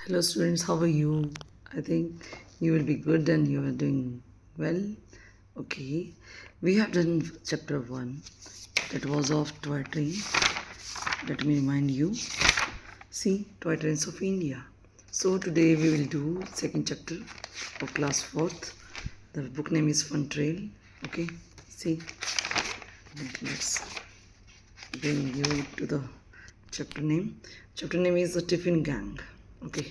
Hello, students. How are you? I think you will be good and you are doing well. Okay, we have done chapter 1 that was of Toy Train. Let me remind you. See, Toy Trains of India. So, today we will do second chapter of class 4th. The book name is Fun Trail. Okay, see, let's bring you to the chapter name. Chapter name is the Tiffin Gang. Okay,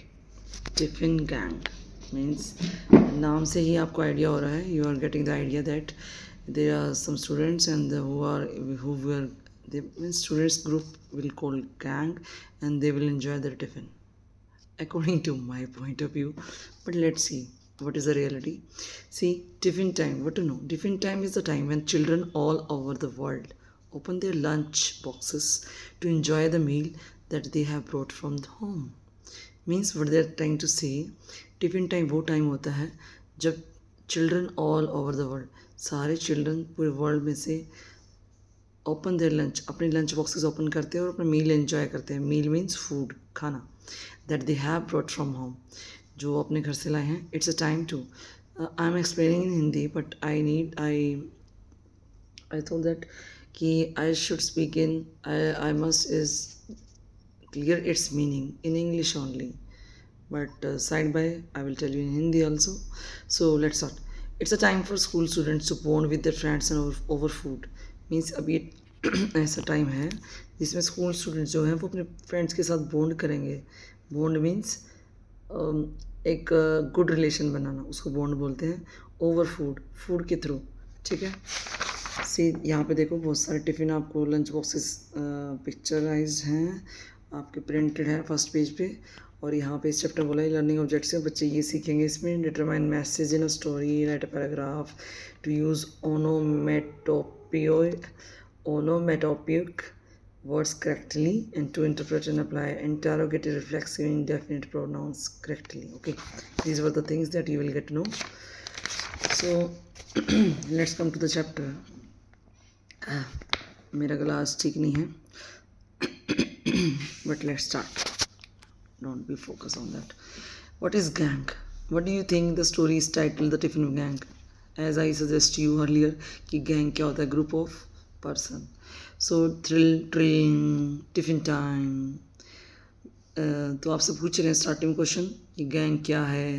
tiffin gang means नाम से ही आपको idea हो रहा है you are getting the idea that there are some students and who were they means students group will call gang and they will enjoy their tiffin according to my point of view, but let's see what is the reality. See, tiffin time, what to know, tiffin time is the time when children all over the world open their lunch boxes to enjoy the meal that they have brought from the home. Means what they're trying to say tiffin time वो time होता है जब children all over the world, सारे children पूरे world में से open their lunch, अपने lunch boxes open करते हैं और अपना मील एंजॉय करते हैं. मील मीन्स फूड, खाना that they have brought from home, जो अपने घर से लाए हैं. It's a time to I am explaining in Hindi but I thought that कि I should speak in I must is clear its meaning in English only, but side by I will tell you in Hindi also. So let's start. It's a time for school students to bond with their friends and over food. Means अभी ऐसा time है जिसमें school students जो हैं वो अपने friends के साथ बॉन्ड करेंगे. बॉन्ड मीन्स एक गुड रिलेशन बनाना, उसको बॉन्ड बोलते हैं. ओवर फूड, फूड के थ्रू. ठीक है, सी यहाँ पे देखो बहुत सारे टिफ़िन आपको लंच बॉक्सेस पिक्चराइज हैं, आपके प्रिंटेड है फर्स्ट पेज पे. और यहाँ पे इस चैप्टर बोला है लर्निंग ऑब्जेक्ट से बच्चे ये सीखेंगे इसमें. Determine message in a story, write a paragraph, to use onomatopoeic words correctly, and to interpret and apply interrogative, reflexive, indefinite pronouns correctly. Okay, these were the things that you will get to know. So let's come to the chapter. मेरा गला आज ठीक नहीं है but let's start. Don't be focused on that. What is gang? What do you think the story is titled The Tiffin Gang? As I suggest you earlier कि gang क्या होता है, group of person. So thrill, tiffin time. तो आपसे पूछ रहे हैं starting question कि गैंग क्या है.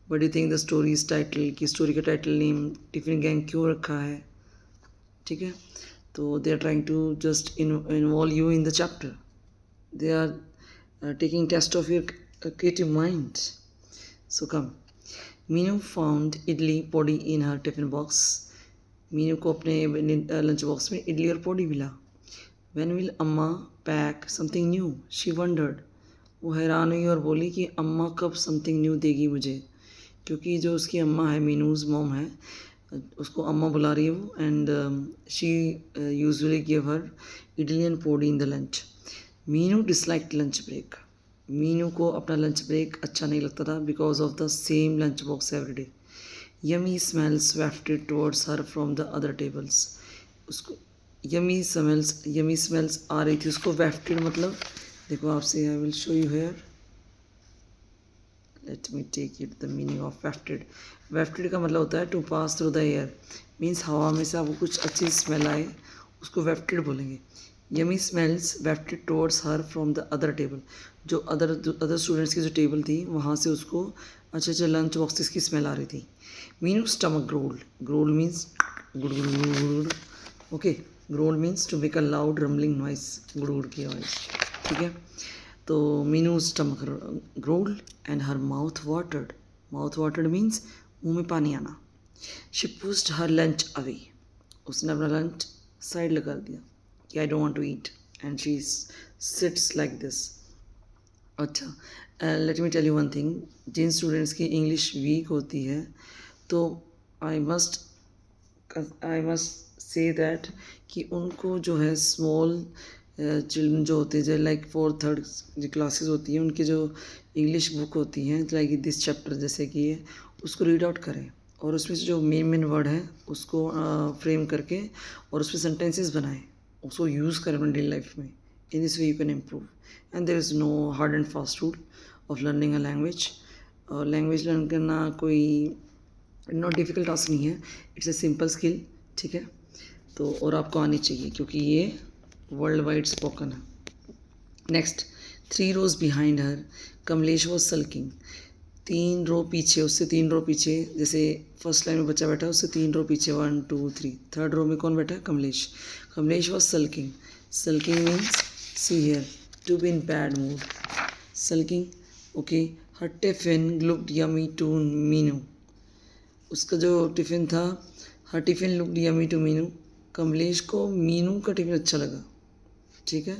What do you think the story is titled, कि स्टोरी का टाइटल नेम टिफिन गैंग क्यों रखा है. ठीक है, तो they are trying to just involve you in the chapter. They are taking test of your creative mind. So come. Meenu found idli podi in her tiffin box. Meenu को अपने lunch box में इडली और पौड़ी मिला. When will Amma pack something new? She wondered. वो हैरान हुई और बोली कि अम्मा कब समथिंग न्यू देगी मुझे, क्योंकि जो उसकी अम्मा है, मीनूज़ मॉम है, उसको अम्मा बुला रही है वो. And she usually give her idli and puri in the lunch. Meenu disliked lunch break. Meenu को अपना लंच ब्रेक अच्छा नहीं लगता था because of the same lunch box every day. Yummy smells wafted towards her from the other tables. उसको yummy smells आ रही थी उसको. वैफ्टेड मतलब देखो आपसे, I will show you here. Let me take it the meaning of wafted. वैफ्टेड का मतलब होता है to pass through the air. Means हवा में से आपको कुछ अच्छी स्मेल आए, उसको वैफ्टेड बोलेंगे. Yummy smells wafted towards her from the other table. जो अदर स्टूडेंट्स की जो टेबल थी वहाँ से उसको अच्छे अच्छे लंच बॉक्सेस की स्मेल आ रही थी. Meenu stomach growled. Growled means गुड़ गुड़ गुड़. Okay, growled means to make a loud rumbling noise, गुड़ गुड़ की आवाज़. ठीक है, तो Meenu stomach growled and her mouth watered. Mouth watered means मुँह में पानी आना. She pushed her lunch away. उसने अपना लंच साइड लगा दिया कि I don't want to eat, and she sits like this. अच्छा, let me tell you one thing. जिन स्टूडेंट्स की इंग्लिश वीक होती है तो आई मस्ट से दैट कि उनको जो है स्मॉल चिल्ड्रन जो होते हैं, जो लाइक 4th 3rd जो क्लासेस होती हैं, उनकी जो इंग्लिश बुक होती हैं लाइक दिस चैप्टर जैसे कि ये, उसको रीड आउट करें और उसमें से जो मेन वर्ड है उसको फ्रेम करके और उस पर सेंटेंसेस बनाएं, उसको यूज़ करें अपनी डेली लाइफ में. In this way you can improve. And there is no hard and fast rule. Of learning a language. और लैंग्वेज लर्न करना कोई नॉट डिफ़िकल्ट टास्क नहीं है, इट्स ए सिंपल स्किल, ठीक है। तो और आपको आनी चाहिए क्योंकि ये वर्ल्ड वाइड स्पोकन है। Next, 3 rows behind her Kamlesh was sulking. 3 रो पीछे, उससे 3 रो पीछे, जैसे फर्स्ट लाइन में बच्चा बैठा है उससे 3 रो पीछे, 1 2 3, थर्ड रो में कौन बैठा है? Kamlesh. Kamlesh was sulking. Sulking means see here, to be in bad mood. Sulking, okay. Her tiffin looked yummy to Meenu. उसका जो टिफ़िन था, her tiffin looked yummy to Meenu. Kamlesh को मीनू का टिफ़िन अच्छा लगा, ठीक है।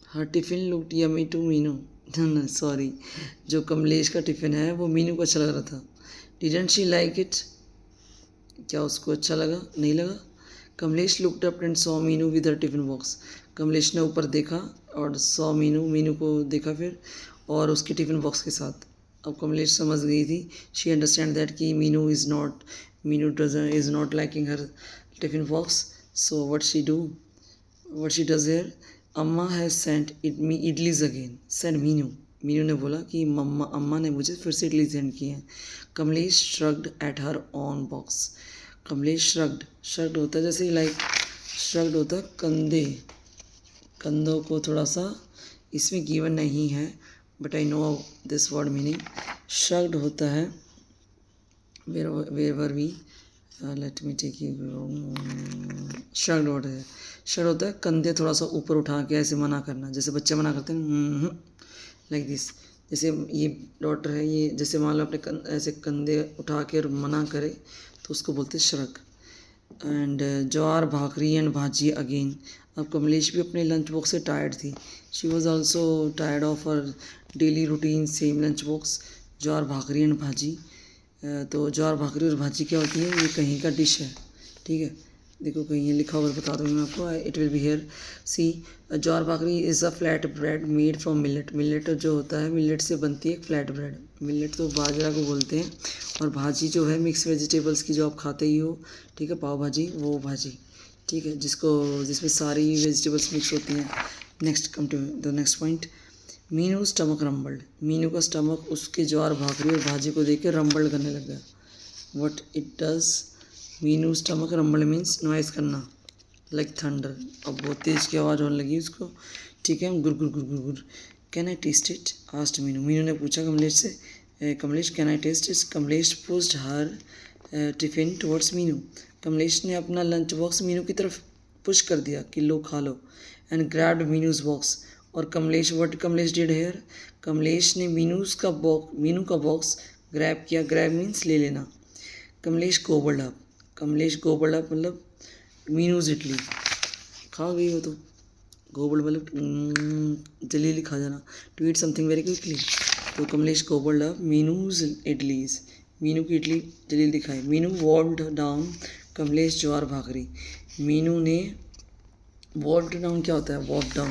Her tiffin looked yummy to Meenu, sorry, जो कमलेश का टिफ़िन है वो मीनू को अच्छा लग रहा था। Didn't she like it? क्या उसको अच्छा लगा? नहीं लगा। Kamlesh looked up and saw Meenu with her tiffin box. Kamlesh ने ऊपर देखा और सॉ मीनू, मीनू को देखा फिर, और उसके टिफ़िन बॉक्स के साथ। अब कमलेश समझ गई थी, शी अंडरस्टैंड दैट कि Meenu is not liking her tiffin box. So what she does here, अम्मा has sent me idlis again, send Meenu. Meenu ने बोला कि अम्मा ने मुझे फिर से इडली सेंड किए हैं। Kamlesh shrugged at her on box. Kamlesh shrugged होता है जैसे लाइक, श्रग्ड होता है कंधों को थोड़ा सा, इसमें गिवन नहीं है but I know this word meaning. Shrugged होता है वेवर वी, let me take you, shrugged होता है, श्रग्ड होता है कंधे थोड़ा सा ऊपर उठा के ऐसे मना करना, जैसे बच्चे मना करते हैं लाइक दिस। जैसे ये डॉटर है, ये जैसे मान लो अपने ऐसे कंधे उठा के और मना करे तो उसको बोलते हैं shrug. And jowar bhakri and भाजी अगेन। अब कमलेश भी अपने लंच बॉक्स से टायर्ड थी। She was also tired of her daily routine same lunch box, jowar bhakri and भाजी। तो ज्वार भाकरी और भाजी क्या होती है? ये कहीं का डिश है, ठीक है। देखो कहीं लिखा हुआ बता दूँगी मैं आपको, it will be here. See, jowar bhakri is a flat bread made from millet. Millet जो होता है, मिलेट से बनती है एक फ्लैट ब्रेड। मिलेट तो बाजरा को बोलते हैं। और भाजी जो है मिक्स वेजिटेबल्स की, जो आप खाते ही हो, ठीक है, पाव भाजी, वो भाजी, ठीक है, जिसमें सारी वेजिटेबल्स मिक्स होती हैं। Next, come to the next point. Meenu stomach rumbled. Meenu का स्टमक उसके ज्वार भाकरी और भाजी को देख के रम्बल्ड करने लग गया। What it does, Meenu stomach rumbled means noise करना, लाइक थंडर। अब बहुत तेज़ की आवाज़ होने लगी उसको, ठीक है, गुर गुर गुर गुर गुर। Can I taste it? Asked Meenu. Meenu ने पूछा कमलेश से, Kamlesh can I taste it? Kamlesh pushed her tiffin towards Meenu. Kamlesh ने अपना लंच बॉक्स मीनू की तरफ पुश कर दिया कि लो खा लो। And grabbed Meenu's box. और Kamlesh, what Kamlesh did here, Kamlesh ने मीनू का बॉक्स ग्रैब किया। ग्रैब मीन्स ले लेना। Kamlesh gobbled up. Kamlesh gobbled up मतलब मीनूज इडली खा गई हो तो, गोबल्ड मतलब जल्दी खा जाना, to eat something very quickly. तो कमलेश गोबल्ड अप मीनूज इडलीज, मीनू की इडली जल्दी खाई। Meenu wolfed down Kamlesh jowar bhakri. मीनू ने, वॉल्ड डाउन क्या होता है? Walk down,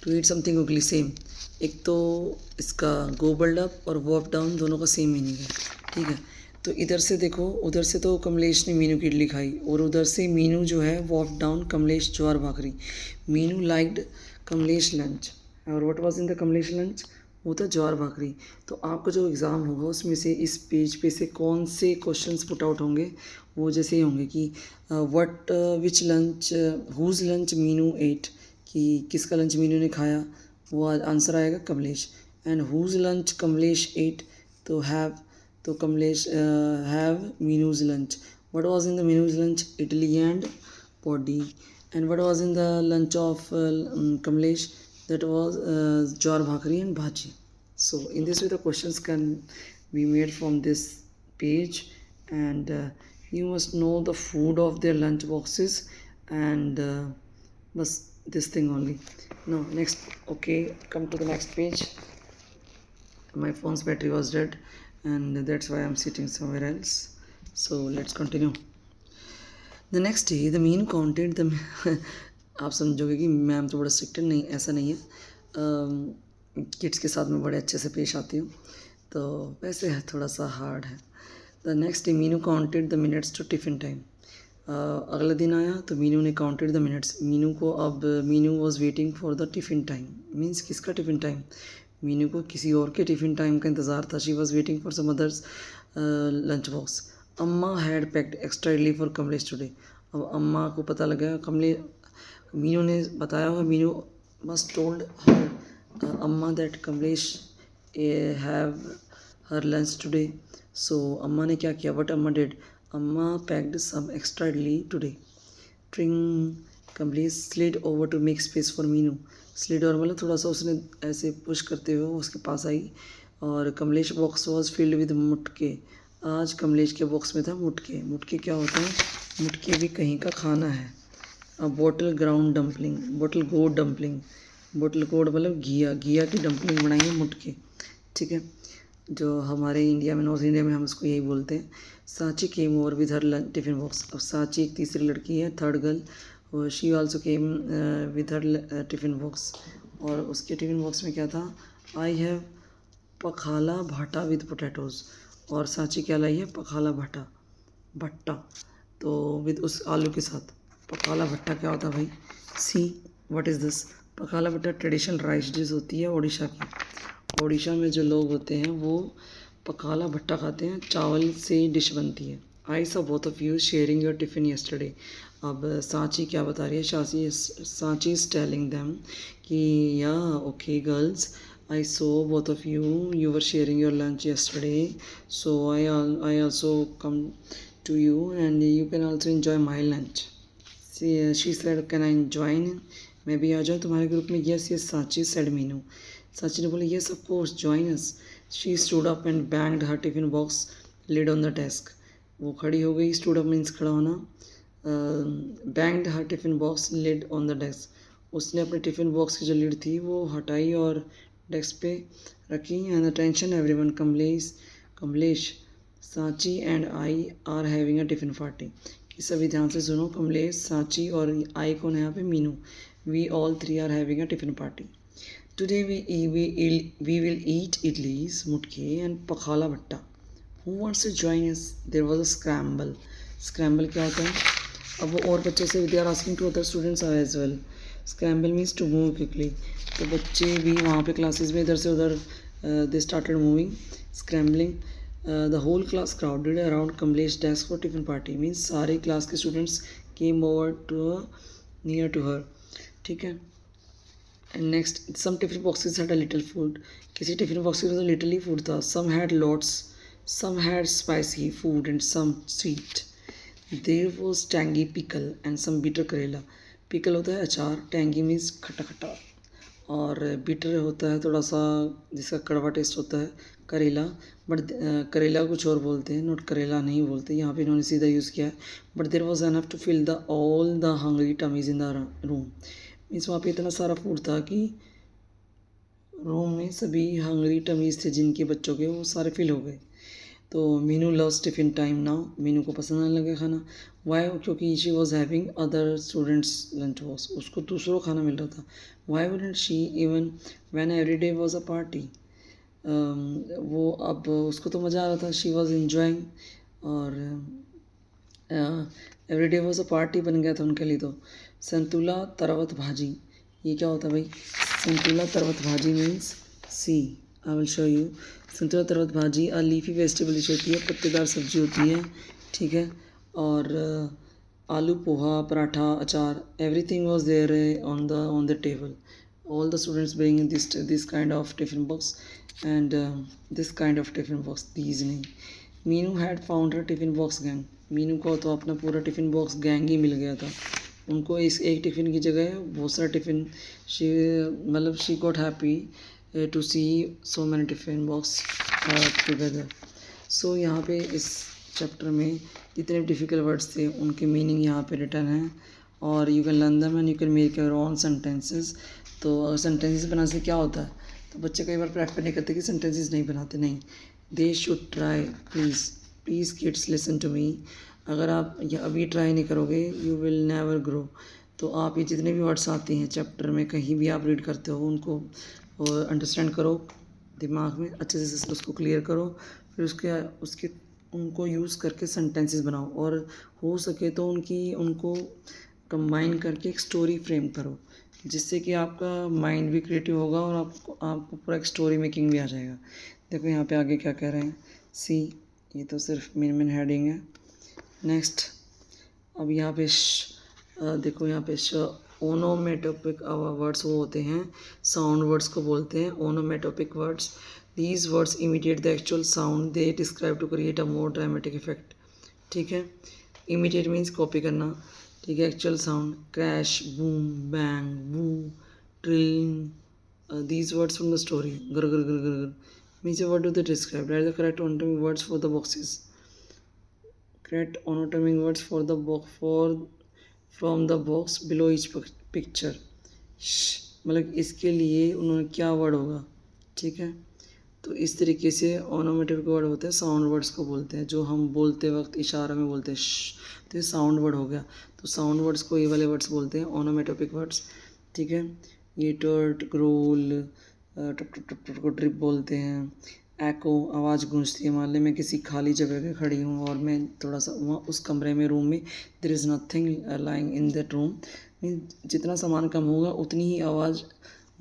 to eat something quickly, same. एक तो इसका गोबल्ड अप और वॉक डाउन दोनों का सेम मीनिंग है, ठीक है। तो इधर से देखो, उधर से तो कमलेश ने मीनू की इडली खाई, और उधर से मीनू जो है walk down Kamlesh jowar bhakri. Meenu liked Kamlesh lunch, और what was in the Kamlesh lunch? वो था ज्वार भाकरी। तो आपका जो एग्ज़ाम होगा उसमें से इस पेज पे से कौन से क्वेश्चंस पुट आउट होंगे? वो जैसे ही होंगे कि what which lunch, whose lunch Meenu ate, कि किसका लंच मीनू ने खाया, वो आंसर आएगा Kamlesh. And whose lunch Kamlesh ate, तो Kamlesh have Meenu's lunch. What was in the Meenu's lunch? Idli and podi. And what was in the lunch of Kamlesh? That was jowar bhakri and bhaji. So in this way the questions can be made from this page, and you must know the food of their lunch boxes, and bas this thing only. Now next, okay, come to the next page. My phone's battery was dead, and that's why I'm sitting somewhere else. So let's continue. The next day the mean counted the आप समझोगे कि ma'am तो बड़ा strict है, नहीं ऐसा नहीं है। किड्स के साथ मैं बड़े अच्छे से पेश आती हूँ, तो वैसे है थोड़ा सा हार्ड है। The next day Meenu counted the minutes to tiffin time. अगला दिन आया तो मीनू ने counted the minutes. Meenu was waiting for the tiffin time. Means किसका टिफ़िन टाइम? मीनू को किसी और के टिफ़िन टाइम का इंतज़ार था। She was waiting for some others lunch box. Amma had packed extra idli for Kamlesh today. अब अम्मा को पता लगा, मीनू ने बताया होगा, Meenu must told her Amma that Kamlesh have her lunch today. So Amma ने क्या किया? What Amma did? Amma packed some extra idli today. ट्रिंग Kamlesh slid over to make space for Meenu. Slid और मतलब थोड़ा सा उसने ऐसे पुश करते हुए उसके पास आई, और Kamlesh box was filled with मुटके। आज कमलेश के बॉक्स में था मुटके। मुटके क्या होते हैं? मुटके भी कहीं का खाना है। बोटल ग्राउंड डम्पलिंग, बोटल गोड डम्पलिंग, बोटल गोड मतलब घिया की डम्पलिंग बनाई है मुटके, ठीक है, जो हमारे इंडिया में, नॉर्थ इंडिया में हम उसको यही बोलते हैं। Sanchi came over with her tiffin box. अब सांची एक तीसरी लड़की है, third girl, she also came with her tiffin box, और उसके टिफ़िन बॉक्स में क्या था? आई हैव पखाला भाटा विद पोटैटोज़। और सांची क्या लाई है? पखाला भट्टा, तो विद उस आलू के साथ। पखाला भट्टा क्या होता है भाई? See what is this? Pakhala भट्टा ट्रेडिशनल राइस डिश होती है उड़ीसा की। उड़ीसा में जो लोग होते हैं वो पखाला भट्टा खाते हैं, चावल से डिश बनती है। I saw both of you sharing your tiffin yesterday. अब सांची क्या बता रही है? सांची इज़ टेलिंग देम कि या okay girls, I saw both of you. You were sharing your lunch yesterday, so I also come to you, and you can also enjoy my lunch. She said, "Can I join? मैं भी आ जाऊँ तुम्हारे group में?" Yes, yes, Sachi said Meenu. साची ने बोला, yes, of course, join us. She stood up and banged her tiffin box lid on the desk. वो खड़ी हो गई। stood up means खड़ा होना। banged her tiffin box lid on the desk. उसने अपने टिफ़िन बॉक्स की जो लिड थी वो हटाई और डेस्क पे रखी। And attention everyone, Kamlesh, Sanchi and I R having a tiffin party. कि सभी ध्यान से सुनो, कमलेश, सांची और आई कौन है यहाँ पे? Meenu. We all three are having a tiffin party. Today we will eat idlis, mutke and pakhala bhatta. Who wants to join us? There was a scramble. Scramble क्या होता है? अब वो और बच्चों से, they are asking to other students as well. Scramble means to move quickly. तो बच्चे भी वहाँ पे क्लासेस में इधर से उधर they started moving, scrambling. The whole class crowded around Kamlesh desk for tiffin party. Means सारे क्लास के students came over to near to her, ठीक है। And next, some tiffin boxes had a little food. किसी tiffin box में तो little ही food था। Some had lots, some had spicy food and some sweet. There was tangy pickle and some bitter karela. Pickle होता है अचार, tangy means खट्टा खट्टा, और बिटर होता है थोड़ा सा जिसका कड़वा टेस्ट होता है, करेला। बट करेला कुछ और बोलते हैं, नोट करेला नहीं बोलते, यहाँ पे इन्होंने सीधा यूज़ किया है। But there was enough to fill the all the hungry tummies in the room. Means वहाँ पे इतना सारा फूड था कि रूम में सभी हंग्री टमीज थे जिनके बच्चों के, वो सारे फिल हो गए। तो Meenu loves tiffin time now. Meenu को पसंद आने लगा खाना। वाई? क्योंकि she was having other students lunch box, उसको दूसरों खाना मिल रहा था। Why wouldn't she even when every day was a party? वो अब उसको तो मज़ा आ रहा था, शी वॉज इन्जॉइंग, और every day was a party बन गया था उनके लिए। तो संतुला तरवत भाजी, ये क्या होता है भाई? संतुला तरवत भाजी means see, I will show you. संतुला तरवत भाजी और लीफी वेजिटेबल डिश होती है, पत्तेदार सब्जी होती है, ठीक है। और आलू poha, paratha, achar, everything was there on the table. All the students bring this kind of tiffin box, and this kind of tiffin box, these नहीं। Meenu had found her tiffin box gang. Meenu को तो अपना पूरा टिफ़िन बॉक्स गैंग ही मिल गया था। उनको इस एक टिफ़िन की जगह बहुत सारा tiffin, she got happy to see so many tiffin box together. So यहाँ पे इस चैप्टर में जितने डिफ़िकल्ट वर्ड्स थे उनके मीनिंग यहाँ पे रिटर्न है, और you can learn them and you can make your own sentences. तो सेंटेंसेस बनाने से क्या होता है? तो बच्चे कई बार प्रेफर नहीं करते कि सेंटेंसेस नहीं बनाते, नहीं, they should try. Please kids listen to me. अगर आप अभी ट्राई नहीं करोगे यू विल नेवर ग्रो। तो आप ये जितने भी वर्ड्स आते हैं चैप्टर में, कहीं भी आप रीड करते हो, उनको अंडरस्टैंड करो, दिमाग में अच्छे से उसको क्लियर करो, फिर उसके उनको यूज़ करके सेंटेंसेस बनाओ और हो सके तो उनको कंबाइन करके एक स्टोरी फ्रेम करो, जिससे कि आपका माइंड भी क्रिएटिव होगा और आपको पूरा एक स्टोरी मेकिंग भी आ जाएगा। देखो यहाँ पे आगे क्या कह रहे हैं, सी, ये तो सिर्फ मेन हेडिंग है। नेक्स्ट, अब यहाँ पे देखो यहाँ पे ओनोमेटोपिक वर्ड्स वो होते हैं, साउंड वर्ड्स को बोलते हैं onomatopoeic words. These words imitate the actual sound they describe to create a more dramatic effect. ठीक है, इमिटेट मीन्स कॉपी करना। ठीक है, actual sound, crash, boom, bang, boo, trilling, these words from the story, gur gur gur gur gur, means what do they describe? Write the correct anatomic words for the boxes. Correct anatomic words for the box from the box below each picture. मतलब इसके लिए उन्होंने क्या word होगा। ठीक है, तो इस तरीके से ओनोमेटिक वर्ड होते हैं, साउंड वर्ड्स को बोलते हैं, जो हम बोलते वक्त इशारा में बोलते हैं तो ये साउंड वर्ड हो गया। तो साउंड वर्ड्स को ये वाले वर्ड्स बोलते हैं ओनोमेटोपिक वर्ड्स। ठीक है, ये टर्ट, ग्रोल, टप टप टप टप को ड्रिप बोलते हैं। एको, आवाज़ गूंजती है। मान लें मैं किसी खाली जगह पे खड़ी हूँ और मैं थोड़ा सा वहाँ उस कमरे में, रूम में, there is nothing lying in that room, जितना सामान कम होगा उतनी ही आवाज़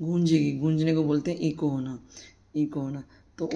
गूंजेगी। गूंजने को बोलते हैं इको होना, इको होना। तो